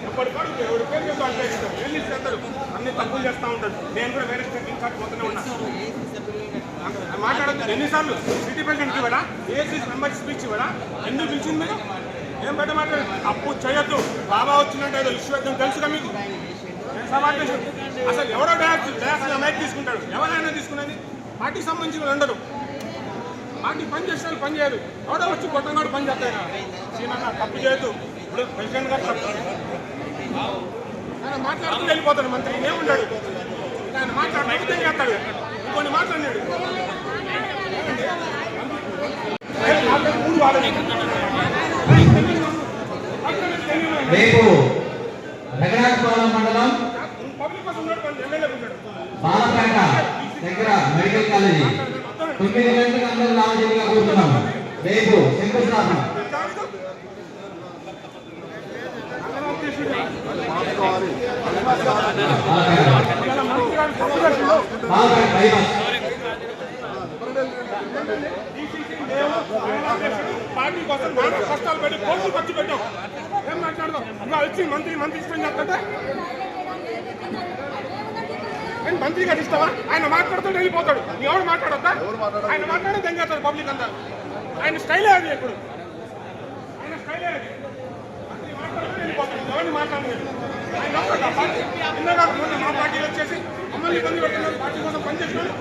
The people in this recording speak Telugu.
ఎప్పటికాడు ఎవరి పేరు చెప్తూ అంటే వెళ్ళి ఇస్తారు అన్ని తప్పులు చేస్తూ ఉంటాడు. నేను కూడా వేరే స్టేట్ ఇన్ఛార్జ్ పోతూనే ఉన్నాను. మాట్లాడద్దు ఎన్నిసార్లు సిటీ ప్రెసిడెంట్కి ఇవ్వడా, ఏసీ మెంబర్ స్పీచ్ ఇవ్వడా, ఎందుకు పిలిచింది మీరు? ఏం పెద్ద మాట్లాడు తప్పు చేయొద్దు. బాబా వచ్చినట్టు ఏదో ఇష్యూ అవుతుంది తెలుసుగా మీకు. అసలు ఎవరో డ్యాన్స్ మైక్ తీసుకుంటాడు, ఎవరైనా తీసుకునేది పార్టీకి సంబంధించిన ఉండరు. పార్టీ పని చేస్తే పని చేయరు, ఎవడో వచ్చి కొట్టంగాడు పని చేస్తాయి. సీనన్న తప్పు చేయొద్దు. ఇప్పుడు ప్రెసిడెంట్ గారు తప్పు ఆయన మాట్లాడుతూ వెళ్ళిపోతాడు. మంత్రి ఏముంటాడు ఆయన మాట్లాడుతూ చేస్తాడు. ఇంకొన్ని మాట్లాడినాడు రేపు రఘునాథపురం మండలం బాలపేట దగ్గర మెడికల్ కాలేజీ 9 గంటలకు అందరూ రావాల్సిందిగా కోరుతున్నాం. రేపు శంకుస్థాపన పార్టీ కోసం కష్టాలు పెట్టి కోర్టు ఖర్చు పెట్టాం. ఏం మాట్లాడదాం ఇంకా వచ్చి మంత్రి ఇష్టం చెప్తాడా? నేను మంత్రి గారు ఇస్తావా? ఆయన మాట్లాడుతూ వెళ్ళిపోతాడు. ఎవరు మాట్లాడొద్దా? ఆయన మాట్లాడే తెంగేస్తాడు పబ్లిక్ అంతా. ఆయన స్టైలే అది. ఎప్పుడు ఆయన స్టైలే అది. మంత్రి మాట్లాడుతూ వెళ్ళిపోతాడు. ఎవరిని మాట్లాడలేదు. ఆయన మా పార్టీలు వచ్చేసి మమ్మల్ని ఇబ్బంది పెడుతున్నారు. పార్టీ కోసం పనిచేస్తున్నాడు.